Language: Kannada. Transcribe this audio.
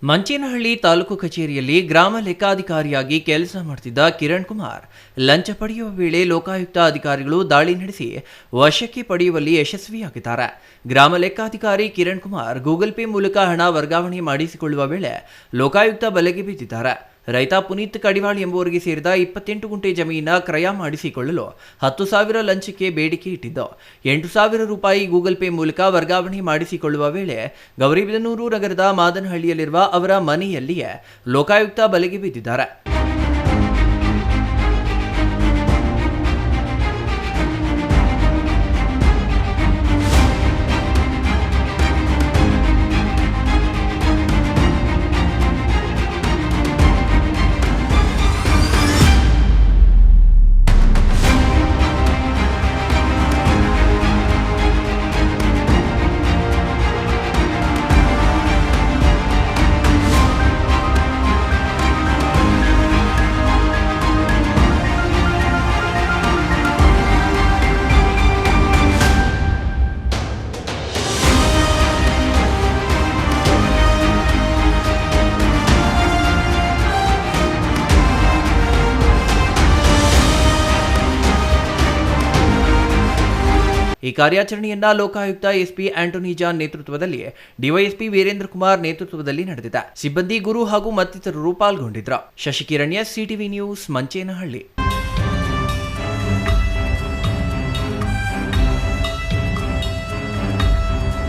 ಮಂಚೇನಹಳ್ಳಿ ತಾಲೂಕು ಕಚೇರಿಯಲ್ಲಿ ಗ್ರಾಮ ಲೆಕ್ಕಾಧಿಕಾರಿಯಾಗಿ ಕೆಲಸ ಮಾಡುತ್ತಿದ್ದ ಕಿರಣ್ ಕುಮಾರ್ ಲಂಚ ಪಡೆಯುವ ವೇಳೆ ಲೋಕಾಯುಕ್ತ ಅಧಿಕಾರಿಗಳು ದಾಳಿ ನಡೆಸಿ ವಶಕ್ಕೆ ಪಡೆಯುವಲ್ಲಿ ಯಶಸ್ವಿಯಾಗಿದ್ದಾರೆ. ಗ್ರಾಮ ಲೆಕ್ಕಾಧಿಕಾರಿ ಕಿರಣ್ ಕುಮಾರ್ ಗೂಗಲ್ ಪೇ ಮೂಲಕ ಹಣ ವರ್ಗಾವಣೆ ಮಾಡಿಸಿಕೊಳ್ಳುವ ವೇಳೆ ಲೋಕಾಯುಕ್ತ ಬಲೆಗೆ ಬಿದ್ದಿದ್ದಾರೆ. ರೈತ ಪುನೀತ್ ಕಡಿವಾಳ್ ಎಂಬುವರಿಗೆ ಸೇರಿದ 28 ಗುಂಟೆ ಜಮೀನ ಕ್ರಯ ಮಾಡಿಸಿಕೊಳ್ಳಲು 10,000 ಲಂಚಕ್ಕೆ ಬೇಡಿಕೆ ಇಟ್ಟಿದ್ದು, 8,000 ರೂಪಾಯಿ ಗೂಗಲ್ ಪೇ ಮೂಲಕ ವರ್ಗಾವಣೆ ಮಾಡಿಸಿಕೊಳ್ಳುವ ವೇಳೆ ಗೌರಿಬಿದನೂರು ನಗರದ ಮಾದನಹಳ್ಳಿಯಲ್ಲಿರುವ ಅವರ ಮನೆಯಲ್ಲಿಯೇ ಲೋಕಾಯುಕ್ತ ಬಲೆಗೆ ಬಿದ್ದಿದ್ದಾರೆ. ಈ ಕಾರ್ಯಾಚರಣೆಯನ್ನ ಲೋಕಾಯುಕ್ತ ಎಸ್ಪಿ ಆಂಟೋನಿ ಜಾನ್ ನೇತೃತ್ವದಲ್ಲಿ ಡಿವೈಎಸ್ಪಿ ವೀರೇಂದ್ರ ಕುಮಾರ್ ನೇತೃತ್ವದಲ್ಲಿ ನಡೆದಿದೆ. ಸಿಬ್ಬಂದಿ ಗುರು ಹಾಗೂ ಮತ್ತಿತರರು ಪಾಲ್ಗೊಂಡಿದ್ರು. Shashikiran, CTV news, Manchenahalli.